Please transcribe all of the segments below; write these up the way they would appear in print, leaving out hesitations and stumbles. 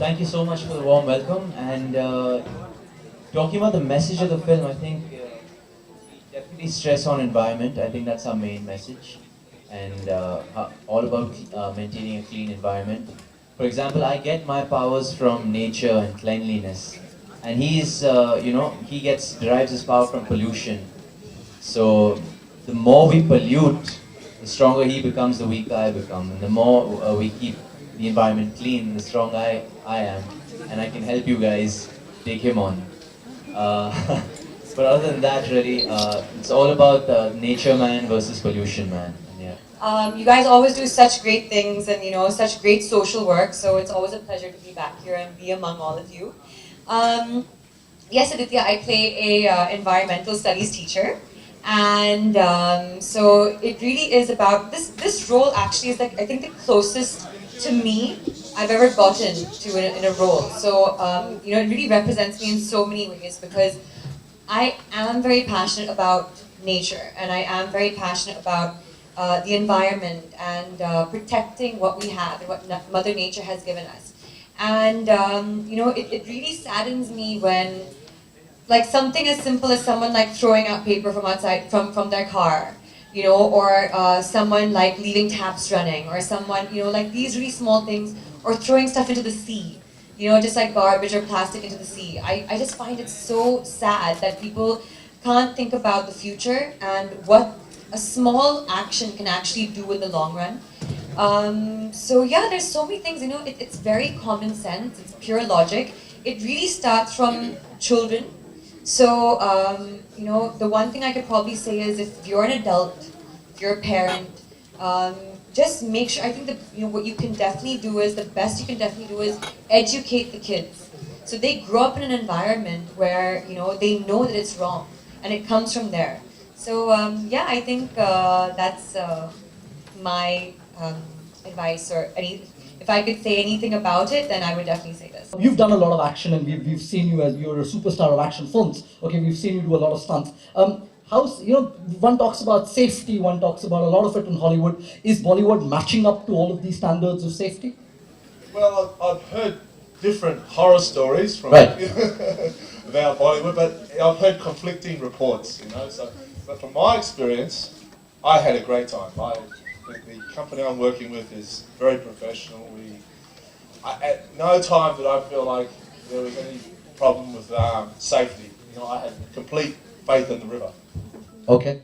Thank you so much for the warm welcome. And talking about the message of the film, I think we definitely stress on environment. I think that's our main message, and all about maintaining a clean environment. For example, I get my powers from nature and cleanliness, and he derives his power from pollution. So the more we pollute, the stronger he becomes, the weaker I become. And the more we keep the environment clean, the stronger I am. And I can help you guys take him on. Uh, but other than that, really, it's all about nature man versus pollution man. And yeah. You guys always do such great things and such great social work. So it's always a pleasure to be back here and be among all of you. Yes, Aditya, I play a environmental studies teacher. And so it really is about this role actually is like I think the closest to me I've ever gotten to in a role. So it really represents me in so many ways because I am very passionate about nature and I am very passionate about the environment and protecting what we have and what Mother Nature has given us. And it really saddens me when like something as simple as someone like throwing out paper from outside from their car, or someone like leaving taps running, or someone like these really small things, or throwing stuff into the sea, just like garbage or plastic into the sea. I just find it so sad that people can't think about the future and what a small action can actually do in the long run. So yeah, there's so many things, it's very common sense, it's pure logic. It really starts from children. So, the one thing I could probably say is if you're an adult, if you're a parent, just make sure, I think that, what you can definitely do is, the best you can definitely do is educate the kids. So they grow up in an environment where, they know that it's wrong, and it comes from there. So, yeah, I think that's my advice, or if I could say anything about it, then I would definitely say this. You've done a lot of action, and we've seen you as you're a superstar of action films. Okay, we've seen you do a lot of stunts. One talks about safety, one talks about a lot of it in Hollywood. Is Bollywood matching up to all of these standards of safety? Well, I've heard different horror stories from Right. about Bollywood, but I've heard conflicting reports. But from my experience, I had a great time. The company I'm working with is very professional. At no time did I feel like there was any problem with safety. I had complete faith in the river. Okay,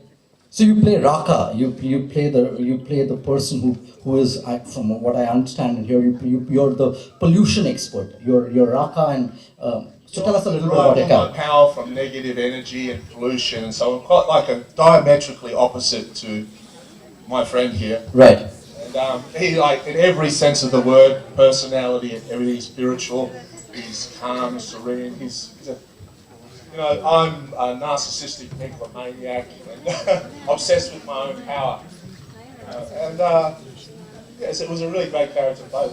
so you play Raka. You play the person who is, from what I understand, and here you're the pollution expert. You're Raka, and so tell us a little bit about your my power from negative energy and pollution, and so I'm quite like a diametrically opposite to my friend here. Right. And he, like, in every sense of the word, personality and everything, spiritual. He's calm, serene. I'm a narcissistic megalomaniac and obsessed with my own power. Yes, it was a really great character to play.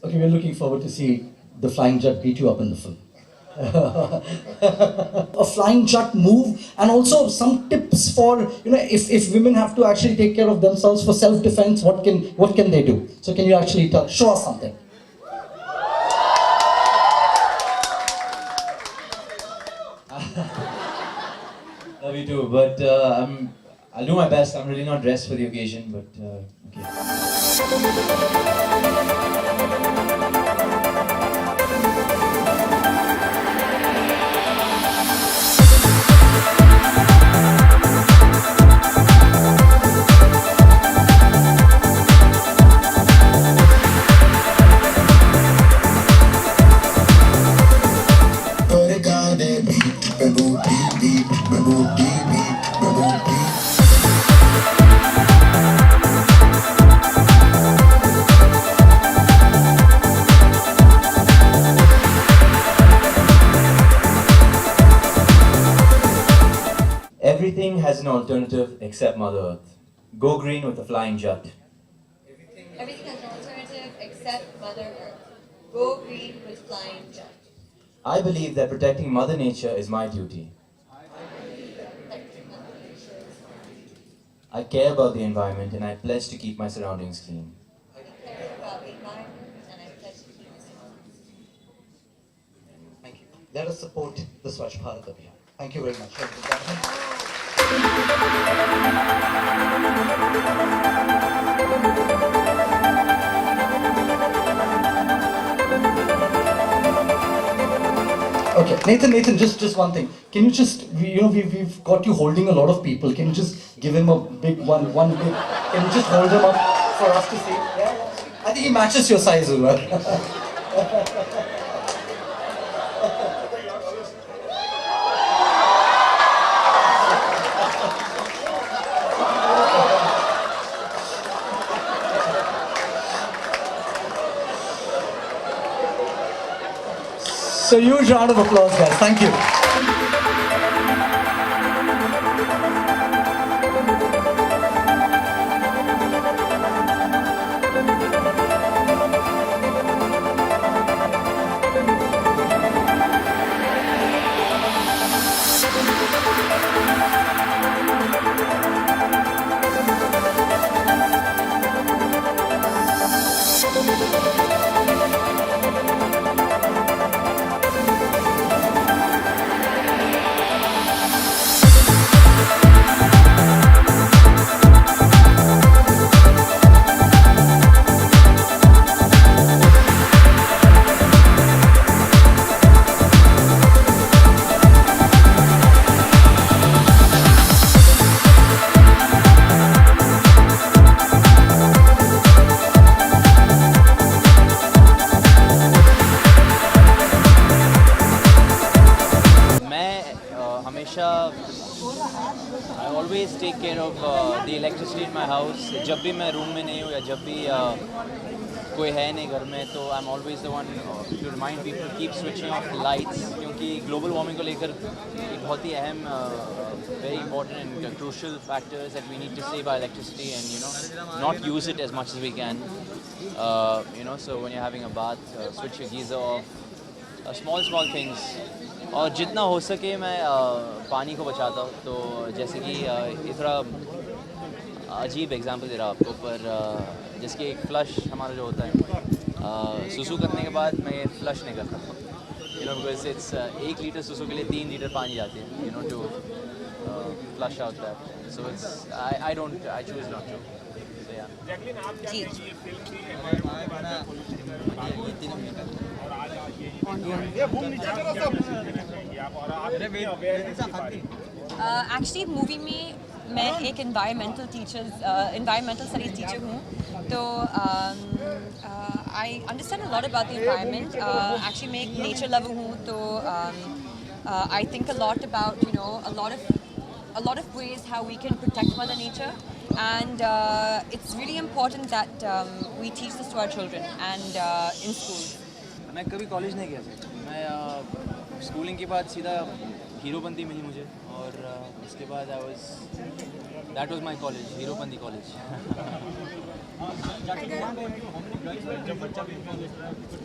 Okay, we're looking forward to see the Flying Jatt beat you up in the film. A Flying Jatt move, and also some tips for if women have to actually take care of themselves for self-defense, what can they do? So can you actually show us something? Love you too, but I'll do my best. I'm really not dressed for the occasion, but okay. Everything has an alternative except Mother Earth. Go green with a Flying Jatt. Everything has an alternative except Mother Earth. Go green with Flying Jatt. I believe that protecting Mother Nature is my duty. I care about the environment and I pledge to keep my surroundings clean. let us support the Swachh Bharat Abhiyan. Thank you very much. Okay, Nathan, just one thing. Can you just, we've got you holding a lot of people. Can you just give him a big one big? Can you just hold him up for us to see? Yeah. I think he matches your size as well. So huge round of applause, guys. Thank you. I always take care of the electricity in my house. जब भी मैं room में नहीं हूँ या जब भी कोई है नहीं घर में तो I'm always the one to remind people to keep switching off the lights क्योंकि global warming को लेकर एक बहुत ही अहम very important and crucial factors that we need to save our electricity and not use it as much as we can. So when you're having a bath, switch your geyser off. Small things. और जितना हो सके मैं पानी को बचाता हूँ तो जैसे कि ये थोड़ा अजीब एग्जांपल दे रहा आपको पर जैसे कि एक फ्लश हमारा जो होता है सुसु करने के बाद मैं ये फ्लश नहीं करता बिकॉज इट्स 1 लीटर सुसु के लिए 3 लीटर पानी जाती है to flush out that so it's I choose not to Jacqueline आप क्या जी। ये फिल्म की ये घूम नीचे चलो सब आप और आप अवेयरनेस की बात एक्चुअली मूवी में मैं एक environmental studies teacher हूँ तो I understand a lot about the environment. Actually मैं एक nature lover हूँ तो I think a lot about a lot of ways how we can protect Mother Nature and it's really important that we teach this to our children and in schools. मैं कभी college नहीं गया मैं schooling के बाद सीधा हीरोपंती मिली मुझे और उसके बाद that was my college Heropanti college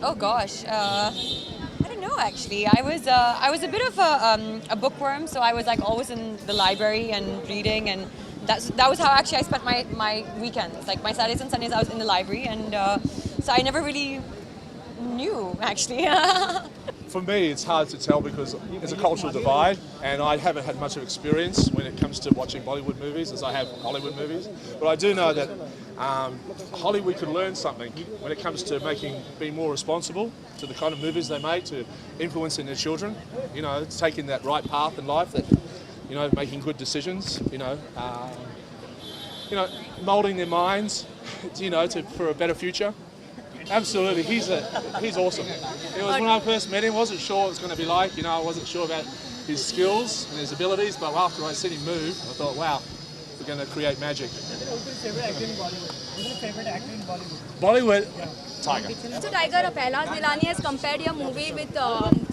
Oh gosh, I don't know actually. I was a bit of a bookworm, so I was like always in the library and reading, and that was how actually I spent my weekends. Like my Saturdays and Sundays, I was in the library, and so I never really knew actually. For me, it's hard to tell because there's a cultural divide, and I haven't had much of experience when it comes to watching Bollywood movies as I have Hollywood movies. But I do know that Hollywood could learn something when it comes to being more responsible to the kind of movies they make, to influencing their children, taking that right path in life, that making good decisions, molding their minds, for a better future. Absolutely, he's awesome. It was when I first met him, I wasn't sure what it was going to be like. I wasn't sure about his skills and his abilities, but after I seen him move, I thought, wow, we're going to create magic. Who's your favorite actor in Bollywood? Who's your favorite actor in Bollywood? Bollywood, Tiger. So Tiger, Pehla Dilani has compared your movie with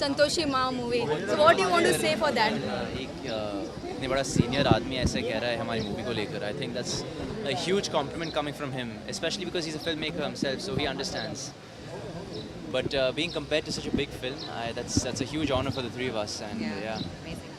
Santoshi Ma movie. So what do you want to say for that? एक इतने बड़ा senior आदमी ऐसे कह रहा है हमारी movie को लेकर I think that's a huge compliment coming from him, especially because he's a filmmaker himself, so he understands. But being compared to such a big film, that's a huge honor for the three of us, and yeah. Amazing.